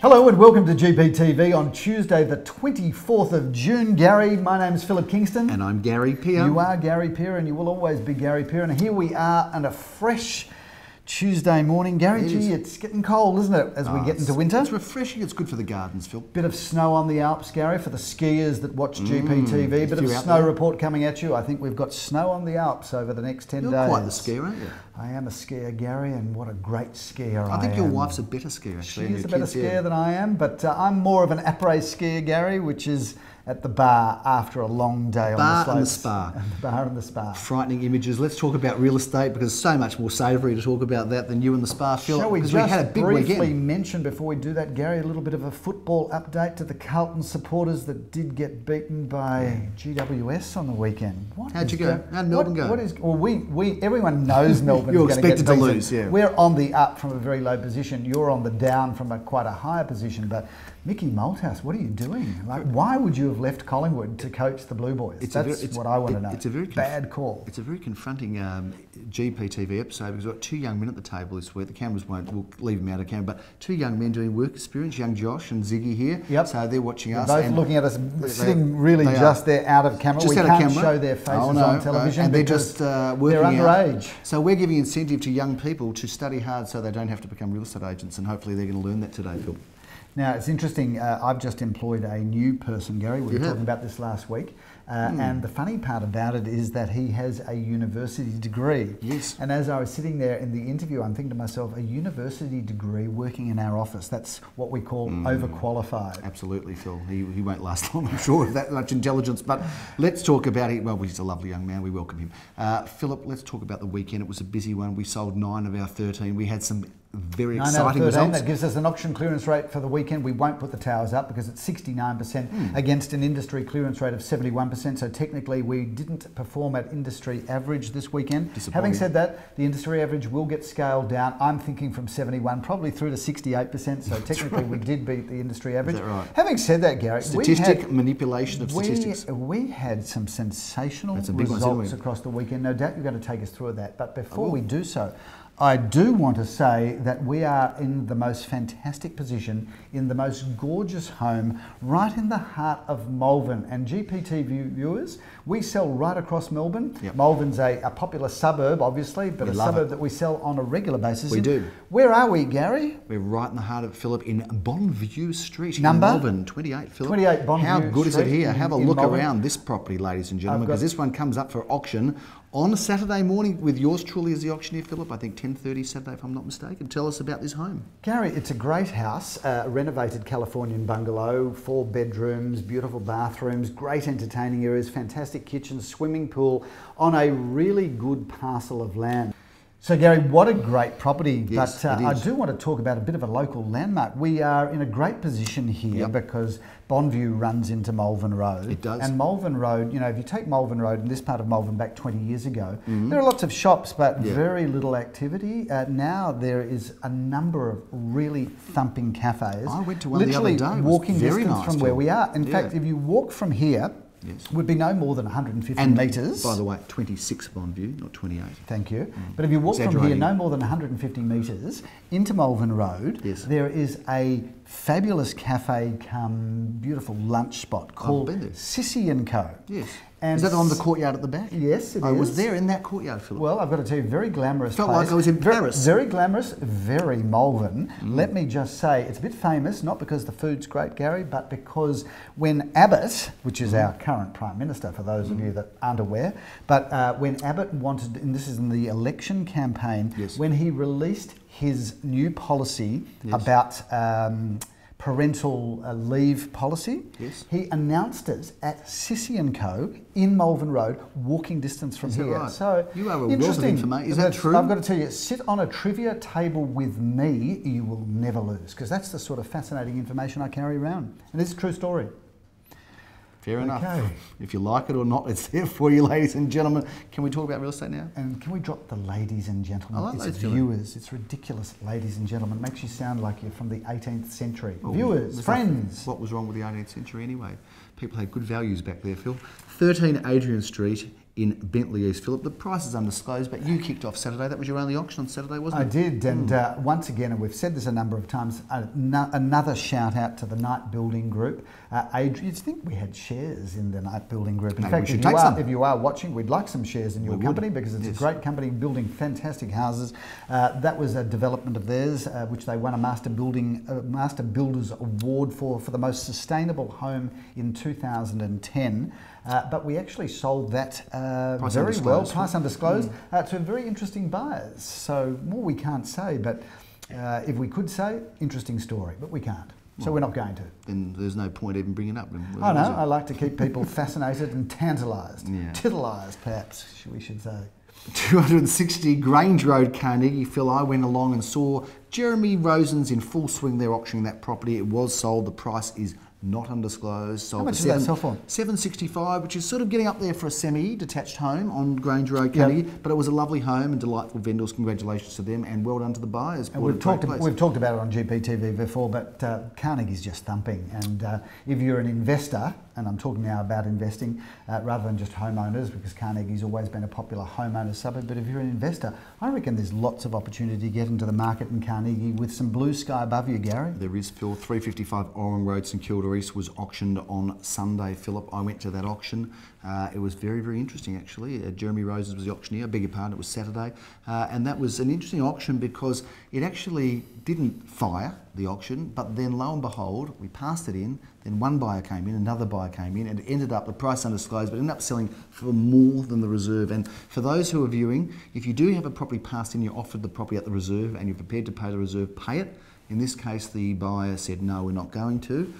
Hello and welcome to GPTV on Tuesday the 24th of June. Gary, my name is Phillip Kingston. And I'm Gary Peer. You are Gary Peer and you will always be Gary Peer. And here we are on a fresh Tuesday morning. Gary, it's getting cold, isn't it, as we get into winter? It's refreshing. It's good for the gardens, Phil. Bit of snow on the Alps, Gary, for the skiers that watch GPTV. Bit of snow report coming at you. I think we've got snow on the Alps over the next 10 days. You're quite the skier, aren't you? I am a skier, Gary, and what a great skier I am. I think your wife's a better skier, actually. She is a better skier than I am, but I'm more of an après skier, Gary, which is at the bar after a long day on the slopes. And the spa. And the bar and the spa. Frightening images. Let's talk about real estate because so much more savoury to talk about that than you and the spa, Phil. Shall we because just we had a big briefly weekend. mention before we do that, Gary, a little bit of a football update to the Carlton supporters that did get beaten by GWS on the weekend. How'd you go? How'd Melbourne go? Well, everyone knows Melbourne's You're going to get expected to beaten. lose, yeah. We're on the up from a very low position. You're on the down from quite a higher position, but Mickey Malthouse, what are you doing? Like, why would you have left Collingwood to coach the Blue Boys? That's what I want to know. It's a very bad call. It's a very confronting GPTV episode because we've got two young men at the table this week. The cameras won't, we'll leave them out of camera, but two young men doing work experience, young Josh and Ziggy here. Yep. So they're watching us. They're both looking at us, sitting really just there out of camera. We can't show their faces on television. And they're just working they're underage. So we're giving incentive to young people to study hard so they don't have to become real estate agents, and hopefully they're going to learn that today, Phil. Now, it's interesting, I've just employed a new person, Gary. We were talking about this last week. And the funny part about it is that he has a university degree. Yes. And as I was sitting there in the interview, I'm thinking to myself, a university degree working in our office, that's what we call overqualified. Absolutely, Phil. He won't last long, I'm sure, with that much intelligence. But let's talk about him. Well, he's a lovely young man. We welcome him. Philip, let's talk about the weekend. It was a busy one. We sold 9 of our 13. We had some very exciting results. That gives us an auction clearance rate for the weekend. We won't put the towers up because it's 69% against an industry clearance rate of 71%. So technically we didn't perform at industry average this weekend. Having said that, the industry average will get scaled down. I'm thinking from 71 probably through to 68%. So technically we did beat the industry average. Is that right? Having said that, Gary, manipulation of statistics. We had some sensational results across the weekend. No doubt you're going to take us through that. But before we do so, I do want to say that we are in the most fantastic position, in the most gorgeous home, right in the heart of Malvern. And GPTV viewers, we sell right across Melbourne. Yep. Malvern's a popular suburb, obviously, but a suburb that we sell on a regular basis. We do. Where are we, Gary? We're right in the heart of Phillip in Bonneview Street Number? in Melbourne. 28, Phillip. 28 Bonneview Street. How good is it here? Have a look Melbourne. around this property, ladies and gentlemen, because this one comes up for auction on a Saturday morning with yours truly as the auctioneer, Phillip. I think 10:30 Saturday, if I'm not mistaken. Tell us about this home. Gary, it's a great house, renovated Californian bungalow, 4 bedrooms, beautiful bathrooms, great entertaining areas, fantastic kitchen, swimming pool, on a really good parcel of land. So Gary, what a great property, yes, but I do want to talk about a bit of a local landmark. We are in a great position here because Bonneview runs into Malvern Road. It does. And Malvern Road, you know, if you take Malvern Road and this part of Malvern back 20 years ago, there are lots of shops but very little activity. Now there is a number of really thumping cafes. I went to one the other day. Literally walking distance from where we are. In fact, if you walk from here, would be no more than 150 metres. By the way, 26 Bonneview, not 28. Thank you. But if you walk from here no more than 150 metres into Malvern Road, there is a fabulous cafe come beautiful lunch spot called Sissy & Co. Yes. And is that on the courtyard at the back? Yes, it is. I was there in that courtyard, Phillip. Well, I've got to tell you, very glamorous Felt place. like I was in Paris. Very glamorous, very Malvern. Let me just say, it's a bit famous, not because the food's great, Gary, but because when Abbott, which is our current Prime Minister, for those of you that aren't aware, but when Abbott wanted, and this is in the election campaign, when he released his new policy about parental leave policy, he announced it at Sissy & Co. in Malvern Road, walking distance from here. Right? So you are a wealth of information. Is that true? I've got to tell you, sit on a trivia table with me, you will never lose, because that's the sort of fascinating information I carry around. And it's a true story. Fair enough. If you like it or not, it's there for you, ladies and gentlemen. Can we talk about real estate now? And can we drop the ladies and gentlemen? I like it's viewers. It's ridiculous, ladies and gentlemen. It makes you sound like you're from the 18th century. Well, viewers, friends. What was wrong with the 18th century anyway? People had good values back there, Phil. 13 Adrian Street in Bentley East. Phillip, the price is undisclosed, but you kicked off Saturday. That was your only auction on Saturday, wasn't it? I did, and once again, and we've said this a number of times, another shout out to the Night Building Group. You'd think we had shares in the Night Building Group. In fact, if you are watching, we'd like some shares in your company because it's a great company building fantastic houses. That was a development of theirs, which they won a Master Builders Award for the most sustainable home in 2010. But we actually sold that very well, price undisclosed, to very interesting buyers. So more we can't say, but if we could say, interesting story, but we can't. So we're not going to. Then there's no point even bringing it up. I know, I like to keep people fascinated and tantalised, titillized perhaps, we should say. 260 Grange Road, Carnegie. Phil, I went along and saw Jeremy Rosen's in full swing. They're auctioning that property. It was sold. The price is not undisclosed. Sold. How much did that sell for? $765, which is sort of getting up there for a semi-detached home on Grange Road, Carnegie. But it was a lovely home and delightful vendors. Congratulations to them and well done to the buyers. And we've talked about it on GPTV before, but Carnegie's just thumping. And if you're an investor, and I'm talking now about investing rather than just homeowners, because Carnegie's always been a popular homeowner suburb, but if you're an investor, I reckon there's lots of opportunity to get into the market in Carnegie with some blue sky above you, Gary. There is, Phil. 355 Oran Road, St Kilda East was auctioned on Sunday, Philip. I went to that auction. It was very, very interesting, actually. Jeremy Roses was the auctioneer. I beg your pardon, it was Saturday. And that was an interesting auction because it actually didn't fire, the auction, but then lo and behold, we passed it in, then one buyer came in, another buyer came in, and it ended up, the price undisclosed, but ended up selling for more than the reserve. And for those who are viewing, if you do have a property passed in, you're offered the property at the reserve and you're prepared to pay the reserve, pay it. In this case, the buyer said, no, we're not going to.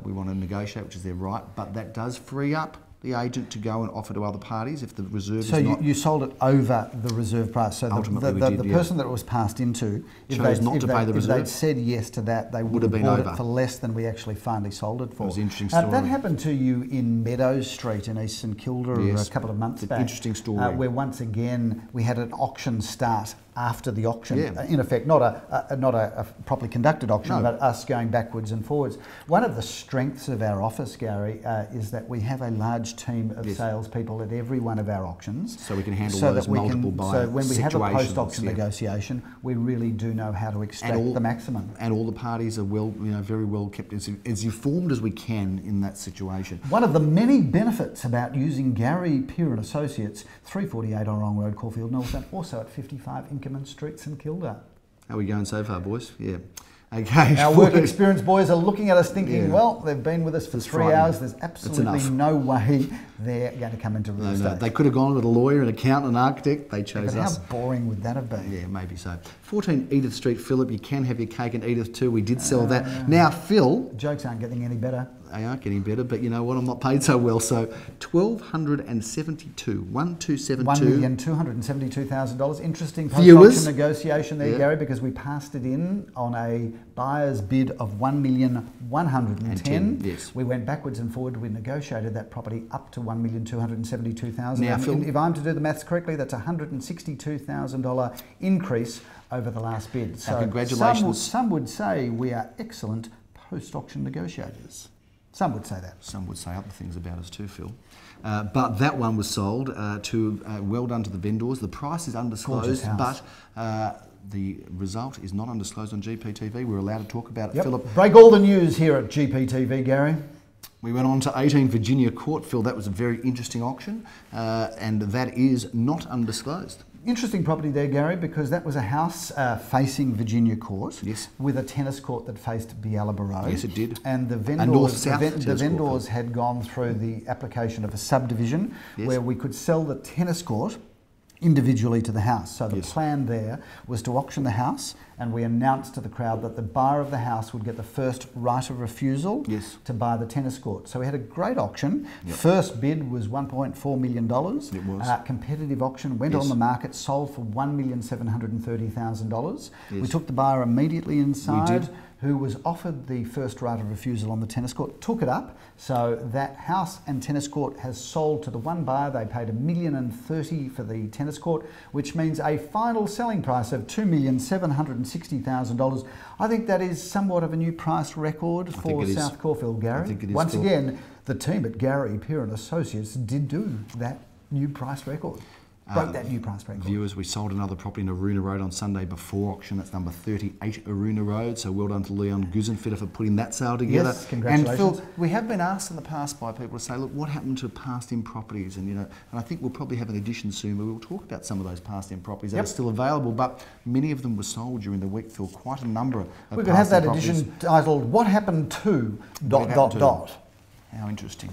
We want to negotiate, which is their right, but that does free up the agent to go and offer to other parties if the reserve is not... So you sold it over the reserve price. So the person that it was passed into, if they'd said yes to that, they would have bought it for less than we actually finally sold it for. It was an interesting story. That happened to you in Meadows Street in East St Kilda a couple of months back. Interesting story. Where once again we had an auction start after the auction. In effect, not a properly conducted auction, but us going backwards and forwards. One of the strengths of our office, Gary, is that we have a large team of salespeople at every one of our auctions. So we can handle those multiple buyer So when we have a post-auction negotiation, we really do know how to extract the maximum. And all the parties are very well kept as informed as we can in that situation. One of the many benefits about using Gary Peer and Associates, 348 Orong Road, Caulfield North, and also at 55 Inkerman Street, St Kilda. How are we going so far, boys? Yeah. Okay. Our work experience boys are looking at us thinking, well, they've been with us for 3 hours. There's absolutely no way they're going to come into real estate. No, they could have gone with a lawyer, an accountant, an architect. They chose us. How boring would that have been? Yeah, maybe so. 14 Edith Street, Phillip. You can have your cake in Edith too. We did sell that. Now, Phil... Jokes aren't getting any better. They aren't getting better, but you know what? I'm not paid so well. So, $1,272. $1,272,000. Interesting post-auction negotiation there, Gary, because we passed it in on a buyer's bid of $1,110,000. Yes. We went backwards and forward. We negotiated that property up to $1,272,000. Now, Phil, if I'm to do the maths correctly, that's a $162,000 increase over the last bid. So congratulations. Some would say we are excellent post-auction negotiators. Some would say that. Some would say other things about us too, Phil. But that one was sold well done to the vendors. The price is undisclosed, but the result is not undisclosed on GPTV. We're allowed to talk about it, Philip. Break all the news here at GPTV, Gary. We went on to 18 Virginia Court, Phil. That was a very interesting auction, and that is not undisclosed. Interesting property there, Gary, because that was a house facing Virginia Court with a tennis court that faced Bealiba Road. Yes, it did. And the vendors had gone through the application of a subdivision where we could sell the tennis court individually to the house. So the plan there was to auction the house, and we announced to the crowd that the buyer of the house would get the first right of refusal to buy the tennis court. So we had a great auction. First bid was $1.4 million. It was. Competitive auction, went on the market, sold for $1,730,000. We took the buyer immediately inside, who was offered the first right of refusal on the tennis court, took it up. So that house and tennis court has sold to the one buyer. They paid $1,030,000 for the tennis court, which means a final selling price of $2,760,000. I think that is somewhat of a new price record for South Caulfield, Gary. I think it is. Once again, the team at Gary Peer and Associates did do that new price record. Broke that new price record. Viewers, we sold another property in Aruna Road on Sunday before auction. That's number 38 Aruna Road. So well done to Leon Guzenfitter for putting that sale together. Yes, congratulations. And Phil, we have been asked in the past by people to say, look, what happened to past in properties? And and I think we'll probably have an edition soon where we'll talk about some of those past in properties that are still available. But many of them were sold during the week, Phil. Quite a number of we could have that edition titled "What Happened to ... How interesting.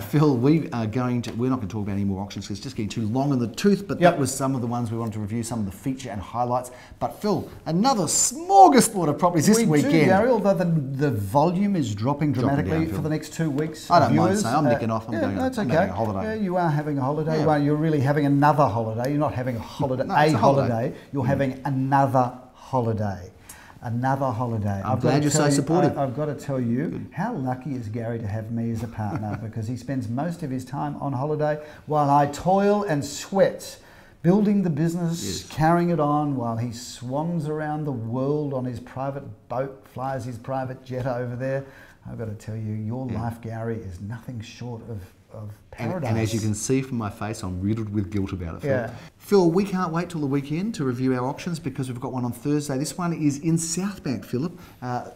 Phil, we're not going to talk about any more auctions because it's just getting too long in the tooth, but that was some of the ones we wanted to review, some of the feature and highlights. But Phil, another smorgasbord of properties this weekend. We do, Gary, although the volume is dropping dramatically for the next 2 weeks. I don't mind saying, I'm nicking off, I'm going on a holiday. Yeah, you are having a holiday. Yeah. Well, you're really having another holiday. You're not having a holiday, a holiday. You're having another holiday. Another holiday. I'm glad you're so supportive. I've got to tell you, how lucky is Gary to have me as a partner because he spends most of his time on holiday while I toil and sweat building the business, carrying it on while he swans around the world on his private boat, flies his private jet over there. I've got to tell you, your life, Gary, is nothing short of paradise. And as you can see from my face, I'm riddled with guilt about it, Phil. Phil, we can't wait till the weekend to review our auctions because we've got one on Thursday. This one is in Southbank, Philip,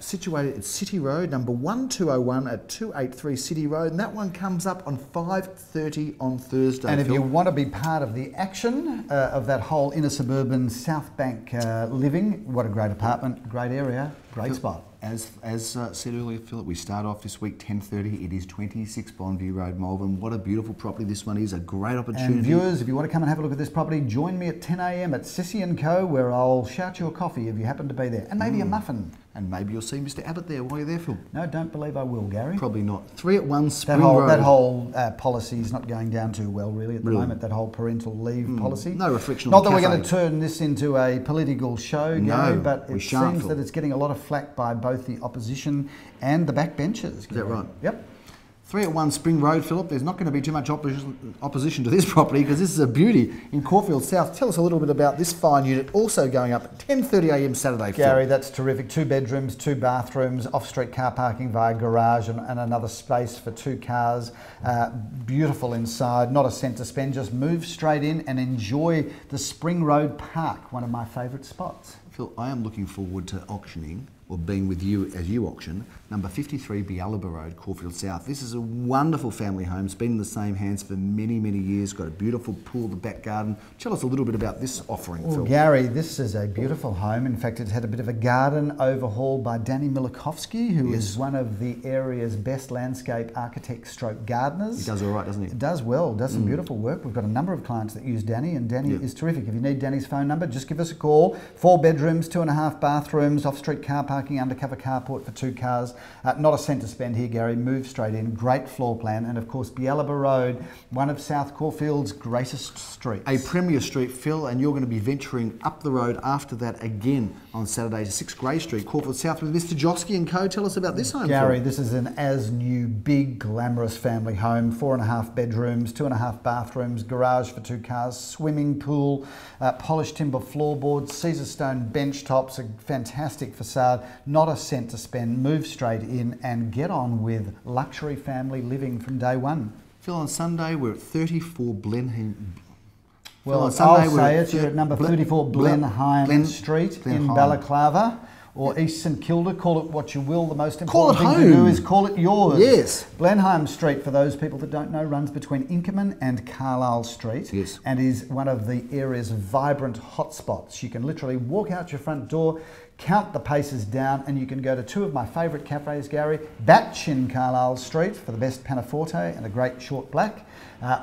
situated at City Road, number 1201 at 283 City Road. And that one comes up on 5:30 on Thursday, And if you want to be part of the action of that whole inner suburban Southbank living, what a great apartment, great area, great spot. As said earlier, Philip, we start off this week 10:30. It is 26 Bonneview Road, Melbourne. What a beautiful property this one is. A great opportunity. And viewers, if you want to come and have a look at this property, join me at 10 a.m. at Sissy & Co, where I'll shout you a coffee if you happen to be there. And maybe a muffin. And maybe you'll see Mr. Abbott there while you're there, Phil. No, don't believe I will, Gary. Probably not. 3-1 Spring Road. That whole policy is not going down too well, really, at the moment, that whole parental leave policy. No reflection on the Not that we're going to turn this into a political show, Gary, but it seems Phil. that it's getting a lot of flack by both the opposition and the backbenchers. Is that right? Yep. 3-1 Spring Road, Philip. There's not going to be too much opposition to this property because this is a beauty in Caulfield South. Tell us a little bit about this fine unit, also going up at 10:30 a.m. Saturday, Gary, Phil. that's terrific. 2 bedrooms, 2 bathrooms, off-street car parking via garage and another space for 2 cars. Beautiful inside, not a cent to spend. Just move straight in and enjoy the Spring Road Park, one of my favourite spots. Phil, I am looking forward to auctioning, or being with you as you auction, number 53 Bealiba Road, Caulfield South. This is a wonderful family home. It's been in the same hands for many, many years. Got a beautiful pool, the back garden. Tell us a little bit about this offering, Phil. Gary, this is a beautiful home. In fact, it's had a bit of a garden overhaul by Danny Milakovsky, who is one of the area's best landscape architects stroke gardeners. He does all right, doesn't he? Does well, does some beautiful work. We've got a number of clients that use Danny, and Danny is terrific. If you need Danny's phone number, just give us a call. 4 bedrooms, 2.5 bathrooms, off-street car parking, undercover carport for 2 cars. Not a cent to spend here, Gary. Move straight in. Great floor plan. And of course, Bealiba Road, one of South Caulfield's greatest streets. A premier street, Phil, and you're going to be venturing up the road after that again on Saturday to 6 Grey Street, Caulfield South with Mr. Josky & Co. Tell us about this home, Gary, Phil. this is an as-new, big, glamorous family home. 4.5 bedrooms, 2.5 bathrooms, garage for 2 cars, swimming pool, polished timber floorboards, Caesar stone bench tops, a fantastic facade. Not a cent to spend. Move straight in and get on with luxury family living from day one. Phil, on Sunday we're at 34 Blenheim. Well, on Sunday you're at number 34 Blenheim Street in Balaclava, or East St Kilda. Call it what you will. The most important thing to do is call it yours. Yes. Blenheim Street, for those people that don't know, runs between Inkerman and Carlisle Street, and is one of the area's vibrant hotspots. You can literally walk out your front door, count the paces down, and you can go to 2 of my favourite cafes, Gary. Batch in Carlisle Street for the best panaforte and a great short black,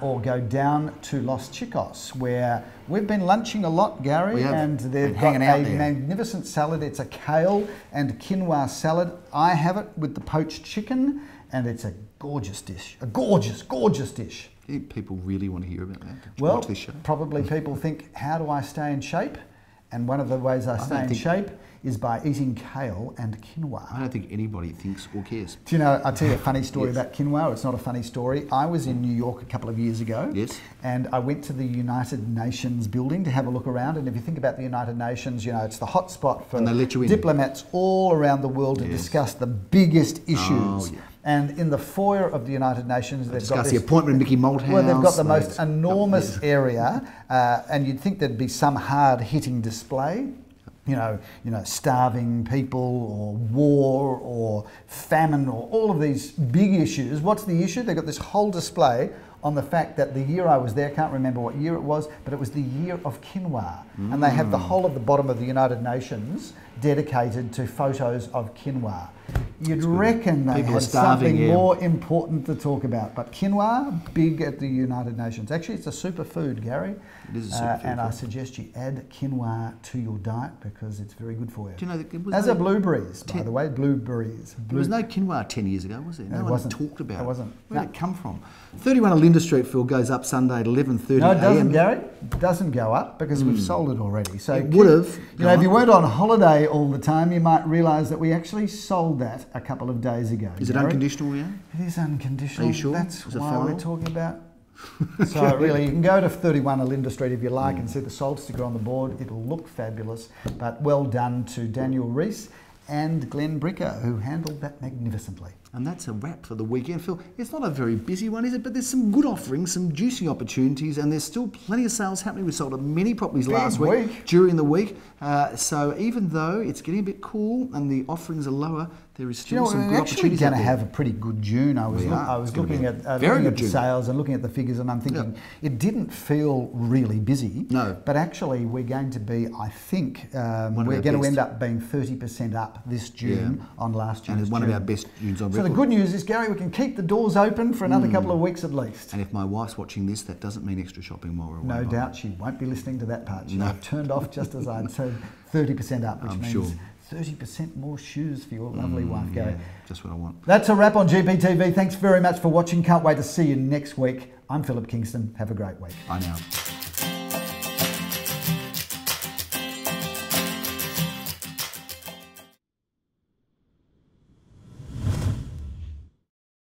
or go down to Los Chicos, where we've been lunching a lot, Gary, and they've got a magnificent salad. It's a kale and quinoa salad. I have it with the poached chicken, and it's a gorgeous dish, a gorgeous, gorgeous dish. People really want to hear about that. Well, watch this show. Probably people think, how do I stay in shape? And one of the ways I stay in shape is by eating kale and quinoa. I don't think anybody thinks or cares. Do you know, I'll tell you a funny story about quinoa. It's not a funny story. I was in New York a couple of years ago. And I went to the United Nations building to have a look around. And if you think about the United Nations, you know, it's the hot spot for diplomats all around the world to discuss the biggest issues. And in the foyer of the United Nations, they've got the appointment Mickey Malthouse. Well, they've got the most enormous area, and you'd think there'd be some hard-hitting display. You know, starving people or war or famine or all of these big issues. What's the issue? They've got this whole display on the fact that the year I was there, can't remember what year it was, but it was the year of quinoa. And they have the whole of the bottom of the United Nations dedicated to photos of quinoa. You'd reckon they had something more important to talk about. But quinoa, big at the United Nations. Actually, it's a superfood, Gary. It is a superfood. And I suggest you add quinoa to your diet because it's very good for you. Do you know, as are blueberries, by the way, blueberries. There was no quinoa 10 years ago, was there? No one talked about it. It wasn't. Where did it come from? 31 Linda Street, Phil, goes up Sunday at 11:30 No, it doesn't, a.m. Gary. It doesn't go up because we've sold it already. So it would have. You know, if you weren't on holiday all the time, you might realise that we actually sold that a couple of days ago. Is it unconditional, yeah? It is unconditional. Are you sure? That's is it why final? we're talking about. So really, you can go to 31 Linda Street if you like and see the sold sticker on the board. It'll look fabulous. But well done to Daniel Rees and Glenn Bricker, who handled that magnificently. And that's a wrap for the weekend, Phil. It's not a very busy one, is it? But there's some good offerings, some juicy opportunities, and there's still plenty of sales happening. We sold many properties last week, during the week. So even though it's getting a bit cool and the offerings are lower, there is still some good opportunities. We're actually going to have a pretty good June. I was looking at the sales and looking at the figures, and I'm thinking it didn't feel really busy. No. But actually, we're going to be, I think, we're going to end up being 30% up this June on last June. And it's one of our best Junes on record. So the good news is, Gary, we can keep the doors open for another couple of weeks at least. And if my wife's watching this, that doesn't mean extra shopping while we're away. No doubt she won't be listening to that part. She'll have turned off just as I'd said 30% up, which means 30% more shoes for your lovely wife, Gary. Yeah, just what I want. That's a wrap on GPTV. Thanks very much for watching. Can't wait to see you next week. I'm Phillip Kingston. Have a great week. Bye now.